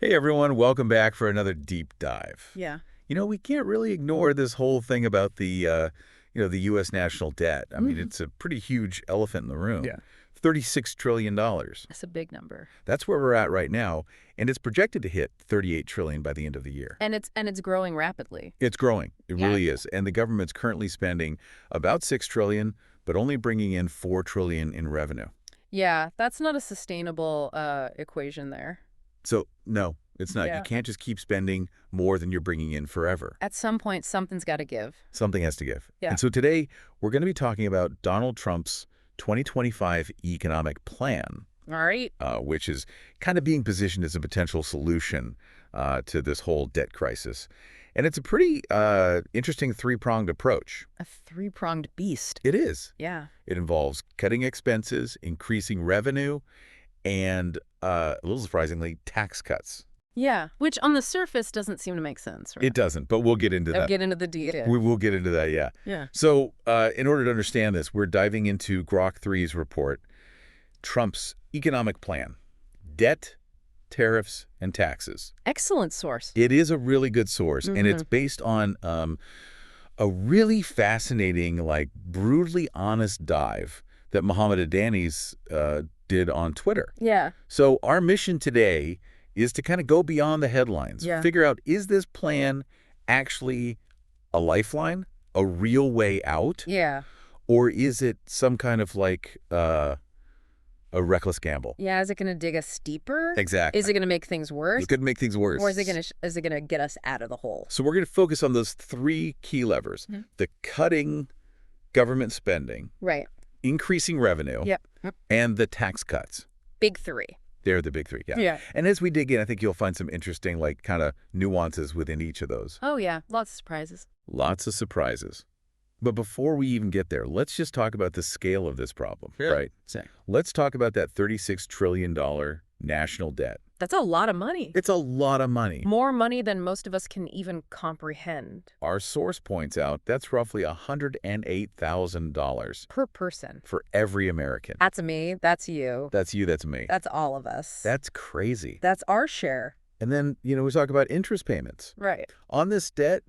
Hey everyone, welcome back for another deep dive. Yeah. We can't really ignore this whole thing about the U.S. national debt. I mean, it's a pretty huge elephant in the room. Yeah. $36 trillion. That's a big number. That's where we're at right now, and it's projected to hit $38 trillion by the end of the year. And it's growing rapidly. It's growing. It Yeah. really is. And the government's currently spending about $6 trillion, but only bringing in $4 trillion in revenue. Yeah, that's not a sustainable equation there. So, no, it's not. Yeah. You can't just keep spending more than you're bringing in forever. At some point, something's got to give. Something has to give. Yeah. And so today, we're going to be talking about Donald Trump's 2025 economic plan, All right. which is kind of being positioned as a potential solution to this whole debt crisis. And it's a pretty interesting three-pronged approach. A three-pronged beast. It is. Yeah. It involves cutting expenses, increasing revenue, and, a little surprisingly, tax cuts. Yeah, which on the surface doesn't seem to make sense, right? It doesn't, but we'll get into that. Get into the detail. We will get into that, yeah. Yeah. So in order to understand this, we're diving into Grok 3's report, Trump's economic plan, debt, tariffs, and taxes. Excellent source. It is a really good source, and it's based on a really fascinating, brutally honest dive that Mohammed Adani's did on Twitter. Yeah. So our mission today is to kind of go beyond the headlines, figure out, is this plan actually a lifeline, a real way out? Yeah. Or is it some kind of a reckless gamble? Yeah, is it going to dig us deeper? Exactly. Is it going to make things worse? It could make things worse. Or is it going to get us out of the hole? So we're going to focus on those three key levers, the cutting government spending, Right. increasing revenue, Yep. and the tax cuts. Big three. They're the big three, yeah. Yeah. And as we dig in, I think you'll find some interesting, kind of nuances within each of those. Oh, yeah. Lots of surprises. Lots of surprises. But before we even get there, let's just talk about the scale of this problem, right? Let's talk about that $36 trillion national debt. That's a lot of money. It's a lot of money. More money than most of us can even comprehend. Our source points out that's roughly $108,000 Per person. for every American. That's me. That's you. That's you, that's me. That's all of us. That's crazy. That's our share. And then, we talk about interest payments. Right. On this debt,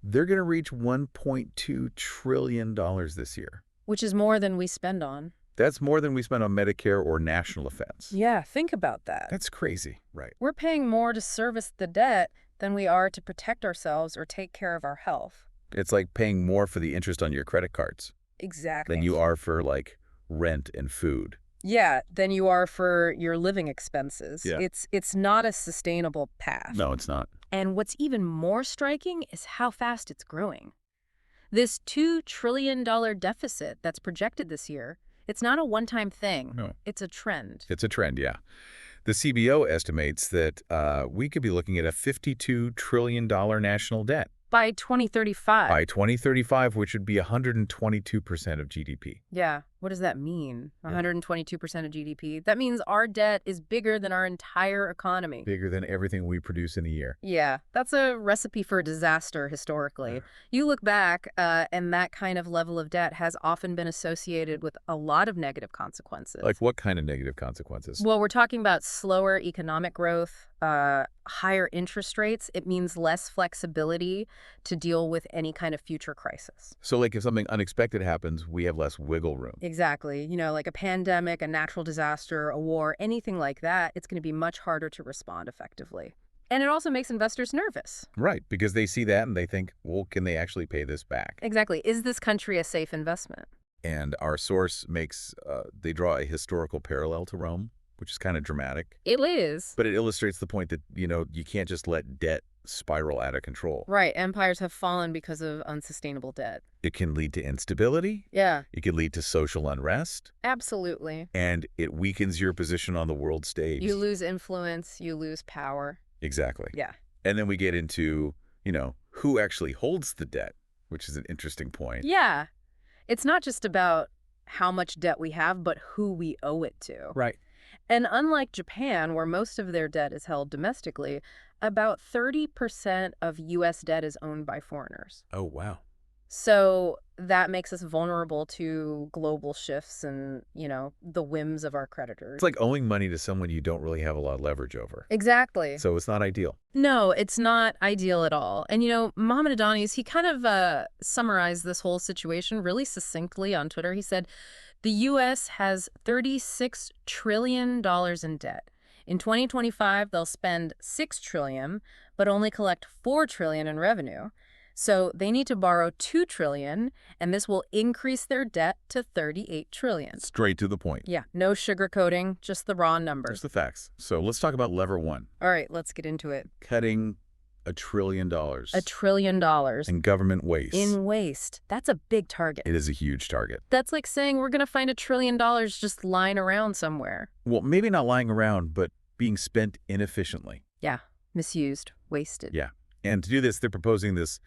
they're going to reach $1.2 trillion this year. Which is more than we spend on. That's more than we spend on Medicare or national defense. Yeah, think about that. That's crazy, right? We're paying more to service the debt than we are to protect ourselves or take care of our health. It's like paying more for the interest on your credit cards Exactly. than you are for, rent and food. Yeah, than you are for your living expenses. Yeah. It's not a sustainable path. No, it's not. And what's even more striking is how fast it's growing. This $2 trillion deficit that's projected this year, it's not a one-time thing. No. It's a trend. It's a trend, yeah. The CBO estimates that we could be looking at a $52 trillion national debt By 2035. by 2035, which would be 122% of GDP. Yeah. What does that mean? 122% of GDP? That means our debt is bigger than our entire economy. Bigger than everything we produce in a year. Yeah, that's a recipe for disaster historically. You look back, and that kind of level of debt has often been associated with a lot of negative consequences. Like what kind of negative consequences? Well, we're talking about slower economic growth, higher interest rates. It means less flexibility to deal with any kind of future crisis. So if something unexpected happens, we have less wiggle room. Exactly. Like a pandemic, a natural disaster, a war, anything like that, it's going to be much harder to respond effectively. And it also makes investors nervous. Right, because they see that and they think, well, can they actually pay this back? Exactly. Is this country a safe investment? And our source they draw a historical parallel to Rome, which is kind of dramatic. It is. But it illustrates the point that, you can't just let debt spiral out of control. Right. Empires have fallen because of unsustainable debt. It can lead to instability. Yeah. It can lead to social unrest. Absolutely. And it weakens your position on the world stage. You lose influence. You lose power. Exactly. Yeah. And then we get into, who actually holds the debt, which is an interesting point. Yeah. It's not just about how much debt we have, but who we owe it to. Right. And unlike Japan, where most of their debt is held domestically, about 30% of U.S. debt is owned by foreigners. Oh, wow. So that makes us vulnerable to global shifts and, the whims of our creditors. It's like owing money to someone you don't really have a lot of leverage over. Exactly. So it's not ideal. No, it's not ideal at all. And, Mohammed Adani's, he kind of summarized this whole situation really succinctly on Twitter. He said, the U.S. has $36 trillion in debt. In 2025, they'll spend $6 trillion, but only collect $4 trillion in revenue. So they need to borrow $2 trillion, and this will increase their debt to $38 trillion. Straight to the point. Yeah, no sugarcoating, just the raw numbers. Just the facts. So let's talk about lever one. All right, let's get into it. Cutting $1 trillion. $1 trillion. In government waste. In waste. That's a big target. It is a huge target. That's like saying we're going to find $1 trillion just lying around somewhere. Well, maybe not lying around, but being spent inefficiently. Yeah, misused, wasted. Yeah. And to do this, they're proposing this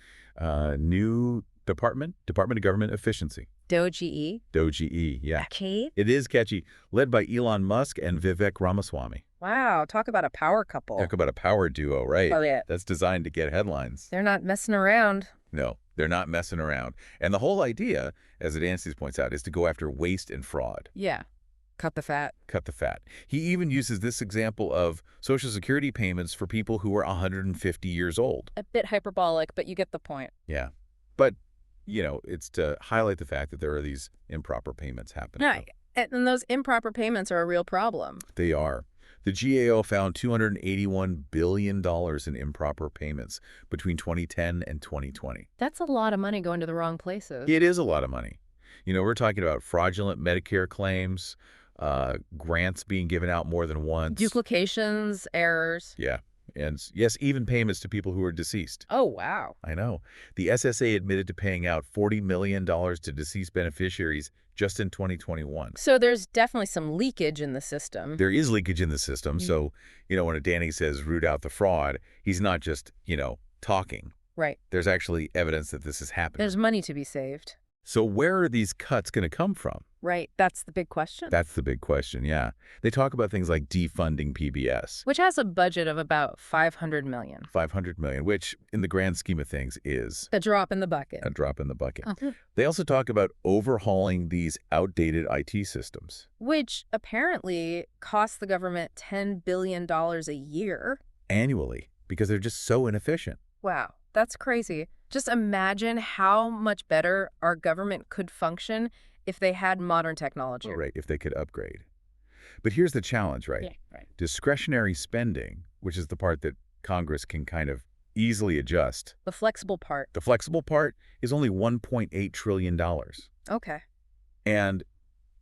new Department of Government Efficiency. DOGE? DOGE, yeah. Catchy? It is catchy. Led by Elon Musk and Vivek Ramaswamy. Wow, talk about a power couple. Talk about a power duo, right? Oh, yeah. That's designed to get headlines. They're not messing around. No, they're not messing around. And the whole idea, as Adansis points out, is to go after waste and fraud. Yeah. Cut the fat. Cut the fat. He even uses this example of Social Security payments for people who are 150 years old. A bit hyperbolic, but you get the point. Yeah. But, it's to highlight the fact that there are these improper payments happening. Right. And those improper payments are a real problem. They are. The GAO found $281 billion in improper payments between 2010 and 2020. That's a lot of money going to the wrong places. It is a lot of money. We're talking about fraudulent Medicare claims, grants being given out more than once. Duplications, errors. Yeah. And yes, even payments to people who are deceased. Oh, wow. I know. The SSA admitted to paying out $40 million to deceased beneficiaries just in 2021. So there's definitely some leakage in the system. There is leakage in the system. So, when Danny says root out the fraud, he's not just, talking. Right. There's actually evidence that this is happening. There's money to be saved. So where are these cuts going to come from? Right. That's the big question. That's the big question, yeah. They talk about things like defunding PBS. Which has a budget of about $500 million. $500 million, which in the grand scheme of things is a drop in the bucket. A drop in the bucket. Uh-huh. They also talk about overhauling these outdated IT systems. Which apparently costs the government $10 billion a year. Annually, because they're just so inefficient. Wow, that's crazy. Just imagine how much better our government could function if they had modern technology. Oh, right, if they could upgrade. But here's the challenge, right? Yeah, right. Discretionary spending, which is the part that Congress can kind of easily adjust. The flexible part. The flexible part is only $1.8 trillion. Okay. And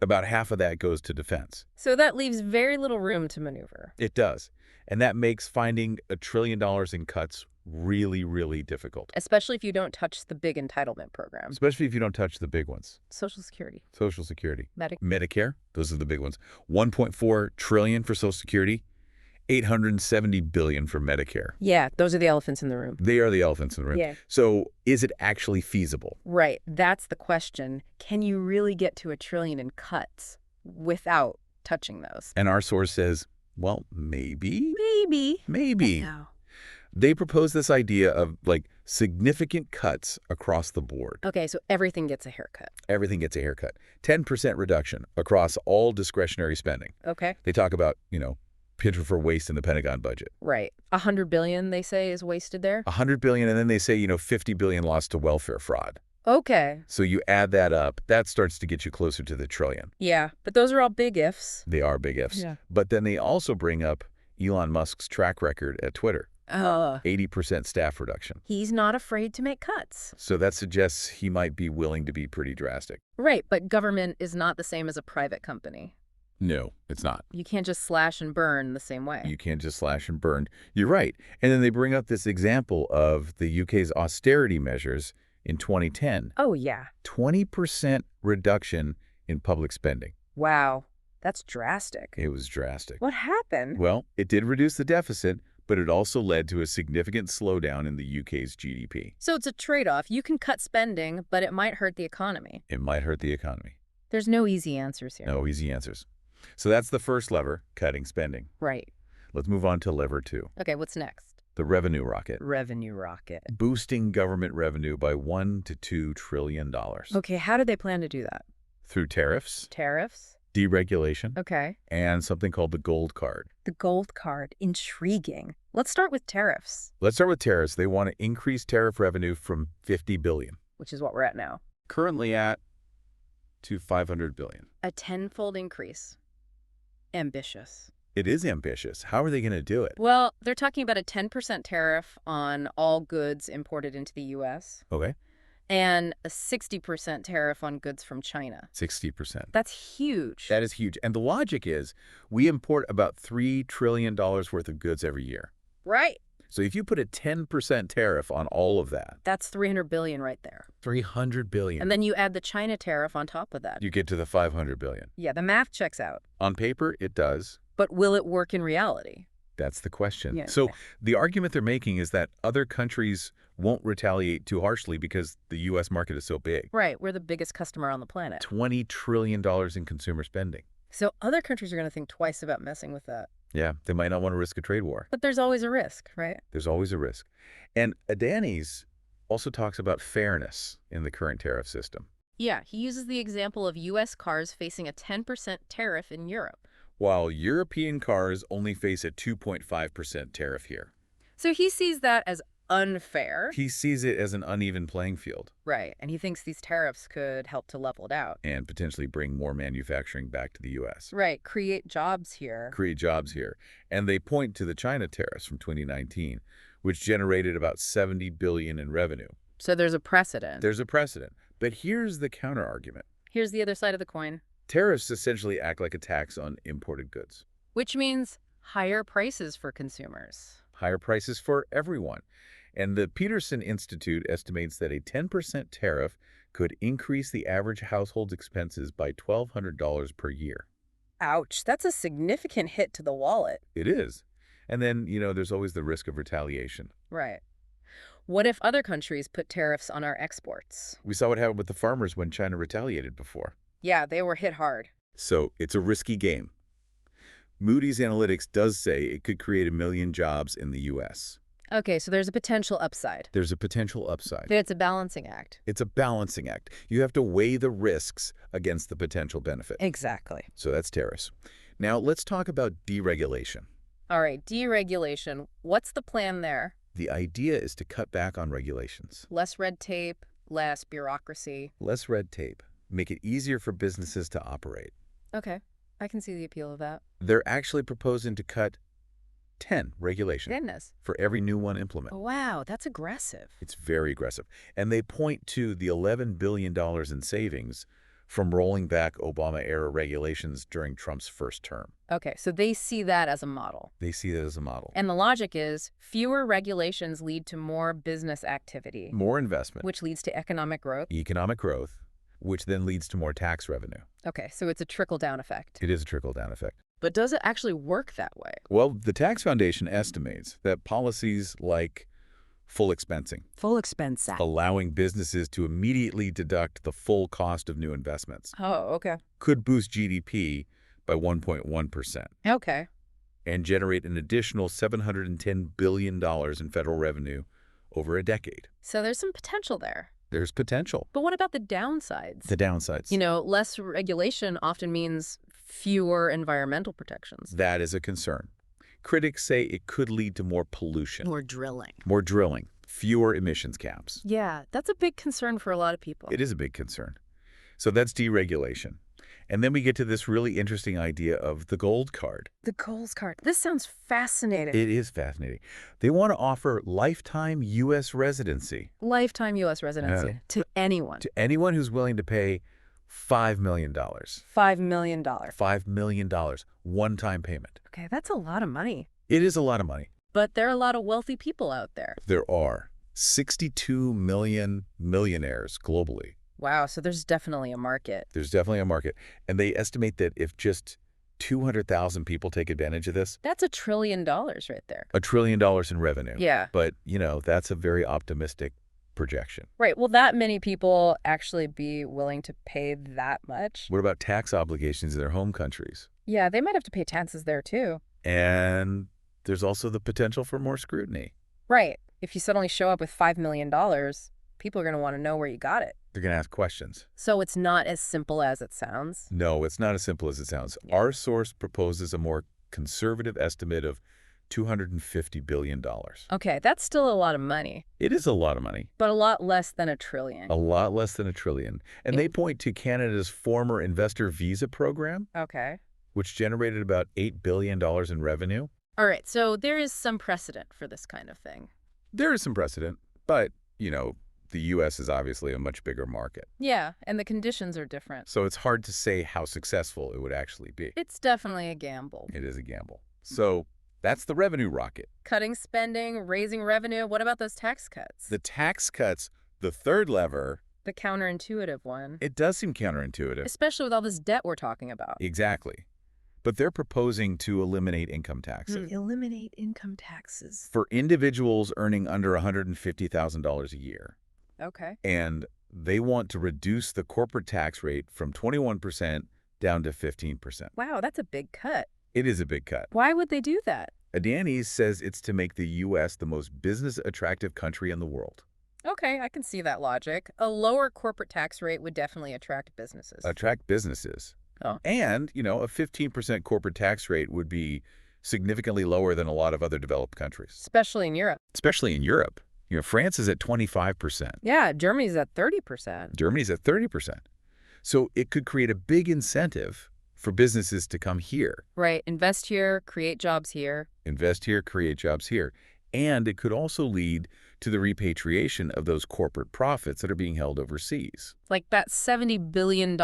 about half of that goes to defense. So that leaves very little room to maneuver. It does. And that makes finding $1 trillion in cuts really, really difficult. Especially if you don't touch the big entitlement programs. Especially if you don't touch the big ones. Social Security. Social Security. Medicare. Those are the big ones. $1.4 trillion for Social Security. $870 billion for Medicare. Yeah, those are the elephants in the room. They are the elephants in the room. Yeah. So is it actually feasible? Right. That's the question. Can you really get to $1 trillion in cuts without touching those? And our source says, well, maybe. Maybe. No. They propose this idea of significant cuts across the board. Okay, so everything gets a haircut. Everything gets a haircut. 10% reduction across all discretionary spending. Okay. They talk about, pincher for waste in the Pentagon budget. Right. $100 billion, they say, is wasted there? $100 billion, and then they say, $50 billion lost to welfare fraud. Okay. So you add that up, that starts to get you closer to the trillion. Yeah, but those are all big ifs. They are big ifs. Yeah. But then they also bring up Elon Musk's track record at Twitter. 80% staff reduction. He's not afraid to make cuts. So that suggests he might be willing to be pretty drastic. Right, but government is not the same as a private company. No, it's not. You can't just slash and burn the same way. You can't just slash and burn. You're right. And then they bring up this example of the UK's austerity measures in 2010. Oh, yeah. 20% reduction in public spending. Wow, that's drastic. It was drastic. What happened? Well, it did reduce the deficit, but it also led to a significant slowdown in the UK's GDP. So it's a trade-off. You can cut spending, but it might hurt the economy. It might hurt the economy. There's no easy answers here. No easy answers. So that's the first lever, cutting spending. Right. Let's move on to lever 2. Okay, what's next? The revenue rocket. Revenue rocket. Boosting government revenue by $1 to $2 trillion. Okay, how do they plan to do that? Through tariffs, Tariffs? deregulation, Okay. and something called the gold card. The gold card. Intriguing. Let's start with tariffs. Let's start with tariffs. They want to increase tariff revenue from $50 billion. Which is what we're at now. Currently at to $500 billion. A tenfold increase. Ambitious. It is ambitious. How are they going to do it? Well, they're talking about a 10% tariff on all goods imported into the U.S. Okay. and a 60% tariff on goods from China. 60%. That's huge. That is huge. And the logic is we import about $3 trillion worth of goods every year. Right. So if you put a 10% tariff on all of that, That's $300 billion right there. $300 billion. And then you add the China tariff on top of that. You get to the $500 billion. Yeah, the math checks out. On paper, it does. But will it work in reality? That's the question. Yeah. So the argument they're making is that other countries won't retaliate too harshly because the U.S. market is so big. Right, we're the biggest customer on the planet. $20 trillion in consumer spending. So other countries are going to think twice about messing with that. Yeah, they might not want to risk a trade war. But there's always a risk, right? There's always a risk. And Adani's also talks about fairness in the current tariff system. Yeah, he uses the example of U.S. cars facing a 10% tariff in Europe. While European cars only face a 2.5% tariff here. So he sees that as unfair. He sees it as an uneven playing field. Right, and he thinks these tariffs could help to level it out. And potentially bring more manufacturing back to the U.S. Right, create jobs here. Create jobs here. And they point to the China tariffs from 2019, which generated about $70 billion in revenue. So there's a precedent. There's a precedent. But here's the counter-argument. Here's the other side of the coin. Tariffs essentially act like a tax on imported goods. Which means higher prices for consumers. Higher prices for everyone. And the Peterson Institute estimates that a 10% tariff could increase the average household's expenses by $1,200 per year. Ouch, that's a significant hit to the wallet. It is. And then, there's always the risk of retaliation. Right. What if other countries put tariffs on our exports? We saw what happened with the farmers when China retaliated before. Yeah, they were hit hard. So it's a risky game. Moody's Analytics does say it could create 1 million jobs in the U.S. Okay, so there's a potential upside. There's a potential upside. But it's a balancing act. It's a balancing act. You have to weigh the risks against the potential benefit. Exactly. So that's tariffs. Now let's talk about deregulation. All right, deregulation. What's the plan there? The idea is to cut back on regulations. Less red tape, less bureaucracy. Less red tape. Make it easier for businesses to operate. Okay, I can see the appeal of that. They're actually proposing to cut 10 regulations Goodness. for every new one implemented. Wow, that's aggressive. It's very aggressive. And they point to the $11 billion in savings from rolling back Obama-era regulations during Trump's first term. Okay, so they see that as a model. They see that as a model. And the logic is fewer regulations lead to more business activity, More investment, which leads to economic growth. economic growth, which then leads to more tax revenue. Okay, so it's a trickle-down effect. It is a trickle-down effect. But does it actually work that way? Well, the Tax Foundation estimates that policies like full expensing, Full expense act. allowing businesses to immediately deduct the full cost of new investments, Oh, okay. could boost GDP by 1.1% Okay. and generate an additional $710 billion in federal revenue over a decade. So there's some potential there. There's potential. But what about the downsides? The downsides. You know, less regulation often means fewer environmental protections. That is a concern. Critics say it could lead to more pollution. More drilling. More drilling. Fewer emissions caps. Yeah, that's a big concern for a lot of people. It is a big concern. So that's deregulation. And then we get to this really interesting idea of the gold card. The gold card. This sounds fascinating. It is fascinating. They want to offer lifetime U.S. residency. Lifetime U.S. residency to anyone. To anyone who's willing to pay $5 million. $5 million. $5 million. One-time payment. Okay, that's a lot of money. It is a lot of money. But there are a lot of wealthy people out there. There are 62 million millionaires globally. Wow, so there's definitely a market. There's definitely a market. And they estimate that if just 200,000 people take advantage of this, That's $1 trillion right there. $1 trillion in revenue. Yeah. But, that's a very optimistic projection. Right. Will that many people actually be willing to pay that much? What about tax obligations in their home countries? Yeah, they might have to pay taxes there too. And there's also the potential for more scrutiny. Right. If you suddenly show up with $5 million, people are going to want to know where you got it. They're going to ask questions. So it's not as simple as it sounds? No, it's not as simple as it sounds. Yeah. Our source proposes a more conservative estimate of $250 billion. Okay, that's still a lot of money. It is a lot of money. But a lot less than $1 trillion. A lot less than $1 trillion. And they point to Canada's former investor visa program, Okay. which generated about $8 billion in revenue. All right, so there is some precedent for this kind of thing. There is some precedent, but, the U.S. is obviously a much bigger market. Yeah, and the conditions are different. So it's hard to say how successful it would actually be. It's definitely a gamble. It is a gamble. So that's the revenue rocket. Cutting spending, raising revenue. What about those tax cuts? The tax cuts, the third lever, The counterintuitive one. it does seem counterintuitive. Especially with all this debt we're talking about. Exactly. But they're proposing to eliminate income taxes. Eliminate income taxes. For individuals earning under $150,000 a year. Okay. And they want to reduce the corporate tax rate from 21% down to 15%. Wow, that's a big cut. It is a big cut. Why would they do that? Adonis says it's to make the U.S. the most business-attractive country in the world. Okay, I can see that logic. A lower corporate tax rate would definitely attract businesses. Attract businesses. Oh. And, a 15% corporate tax rate would be significantly lower than a lot of other developed countries. Especially in Europe. Especially in Europe. France is at 25%. Yeah, Germany's at 30%. Germany's at 30%. So it could create a big incentive for businesses to come here. Right. Invest here, create jobs here. Invest here, create jobs here. And it could also lead to the repatriation of those corporate profits that are being held overseas. Like that $70 billion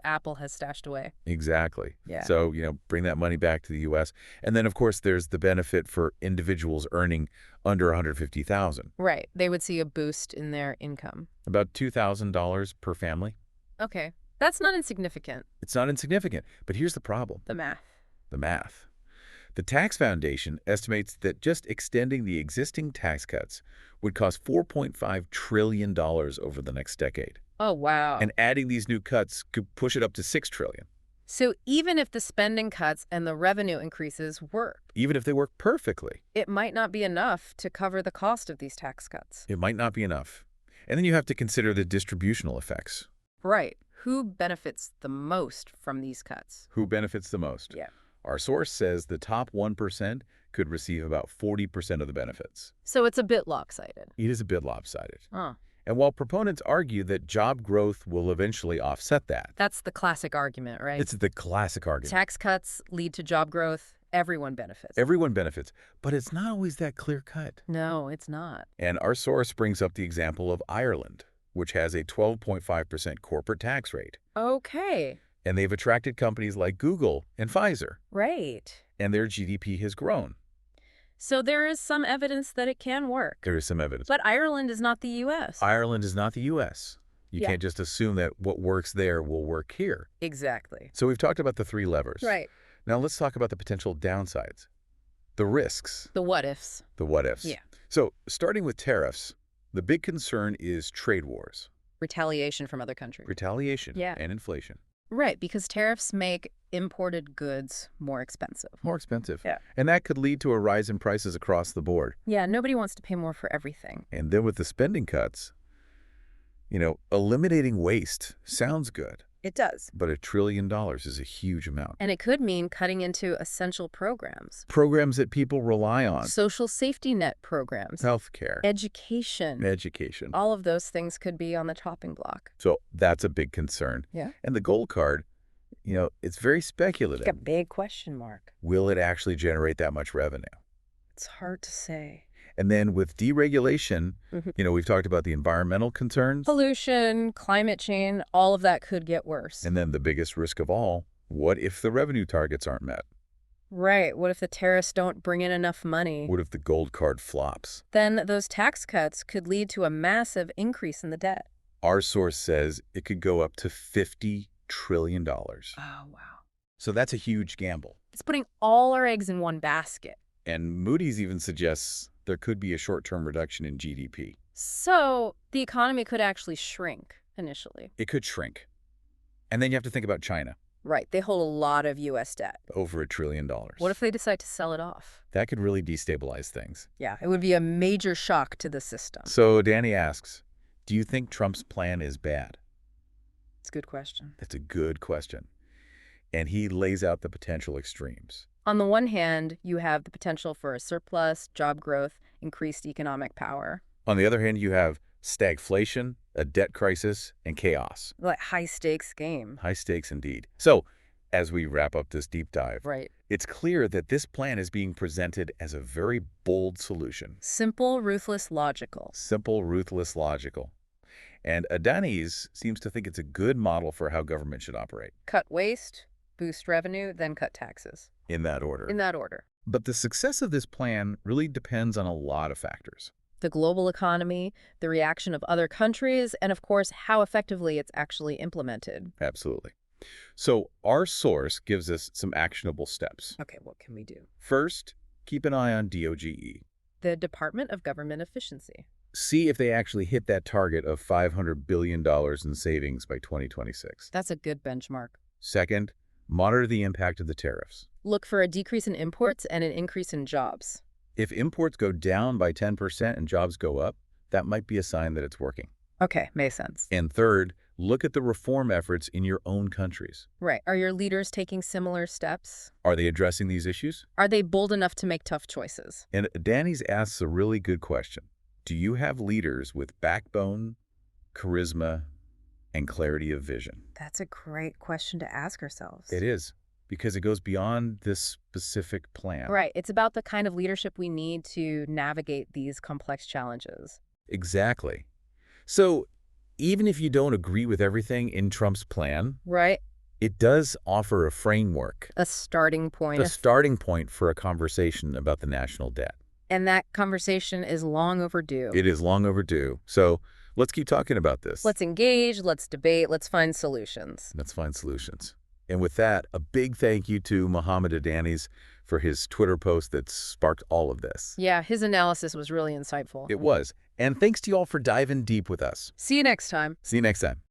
Apple has stashed away. Exactly. Yeah. So, bring that money back to the U.S. And then, of course, there's the benefit for individuals earning under $150,000. Right. They would see a boost in their income. About $2,000 per family. Okay. That's not insignificant. It's not insignificant. But here's the problem. The math. The math. The Tax Foundation estimates that just extending the existing tax cuts would cost $4.5 trillion over the next decade. Oh, wow. And adding these new cuts could push it up to $6 trillion. So even if the spending cuts and the revenue increases work, Even if they work perfectly, it might not be enough to cover the cost of these tax cuts. it might not be enough. And then you have to consider the distributional effects. Right. Who benefits the most from these cuts? Who benefits the most? Yeah. Our source says the top 1% could receive about 40% of the benefits. So it's a bit lopsided. It is a bit lopsided. Huh. And while proponents argue that job growth will eventually offset that, That's the classic argument, right? it's the classic argument. Tax cuts lead to job growth. Everyone benefits. Everyone benefits, but it's not always that clear-cut. No, it's not. And our source brings up the example of Ireland, which has a 12.5% corporate tax rate. Okay. And they've attracted companies like Google and Pfizer, Right. and their GDP has grown. So there is some evidence that it can work. There is some evidence. But Ireland is not the U.S. Ireland is not the U.S. You Yeah. can't just assume that what works there will work here. Exactly. So we've talked about the three levers. Right. Now let's talk about the potential downsides, the risks, The what-ifs. the what-ifs. Yeah. So starting with tariffs, the big concern is trade wars, Retaliation from other countries. retaliation, Yeah. and inflation. Right, because tariffs make imported goods more expensive. More expensive. Yeah. And that could lead to a rise in prices across the board. Yeah, nobody wants to pay more for everything. And then with the spending cuts, eliminating waste sounds good, It does. but $1 trillion is a huge amount. And it could mean cutting into essential programs. Programs that people rely on, Social safety net programs. healthcare, Education. education. All of those things could be on the chopping block. So that's a big concern. Yeah. And the gold card, it's very speculative. Like a big question mark. Will it actually generate that much revenue? It's hard to say. And then with deregulation, we've talked about the environmental concerns. Pollution, climate change, all of that could get worse. And then the biggest risk of all, what if the revenue targets aren't met? Right. What if the tariffs don't bring in enough money? What if the gold card flops? Then those tax cuts could lead to a massive increase in the debt. Our source says it could go up to $50 trillion. Oh, wow. So that's a huge gamble. It's putting all our eggs in one basket. And Moody's even suggests there could be a short-term reduction in GDP. So the economy could actually shrink initially. It could shrink. And then you have to think about China. Right. They hold a lot of U.S. debt. Over $1 trillion. What if they decide to sell it off? That could really destabilize things. Yeah, it would be a major shock to the system. So Danny asks, do you think Trump's plan is bad? It's a good question. That's a good question. And he lays out the potential extremes. On the one hand, you have the potential for a surplus, job growth, increased economic power. On the other hand, you have stagflation, a debt crisis, and chaos. Like high-stakes game. High stakes indeed. So, as we wrap up this deep dive, Right. it's clear that this plan is being presented as a very bold solution. Simple, ruthless, logical. Simple, ruthless, logical. And Adani's seems to think it's a good model for how government should operate. Cut waste, boost revenue, then cut taxes. In that order. In that order. But the success of this plan really depends on a lot of factors. The global economy, the reaction of other countries, and of course, how effectively it's actually implemented. Absolutely. So our source gives us some actionable steps. Okay, what can we do? First, keep an eye on DOGE. The Department of Government Efficiency. See if they actually hit that target of $500 billion in savings by 2026. That's a good benchmark. Second, monitor the impact of the tariffs. Look for a decrease in imports and an increase in jobs. If imports go down by 10% and jobs go up, that might be a sign that it's working. Okay, makes sense. And third, look at the reform efforts in your own countries. Right. Are your leaders taking similar steps? Are they addressing these issues? Are they bold enough to make tough choices? And Danny's asks a really good question. Do you have leaders with backbone, charisma, and clarity of vision? That's a great question to ask ourselves. It is, because it goes beyond this specific plan. Right. It's about the kind of leadership we need to navigate these complex challenges. Exactly. So even if you don't agree with everything in Trump's plan, Right. it does offer a framework, A starting point. a starting point for a conversation about the national debt. And that conversation is long overdue. It is long overdue. So let's keep talking about this. Let's engage, let's debate, let's find solutions. Let's find solutions. And with that, a big thank you to Mohammed Adanis for his Twitter post that sparked all of this. Yeah, his analysis was really insightful. It was. And thanks to you all for diving deep with us. See you next time. See you next time.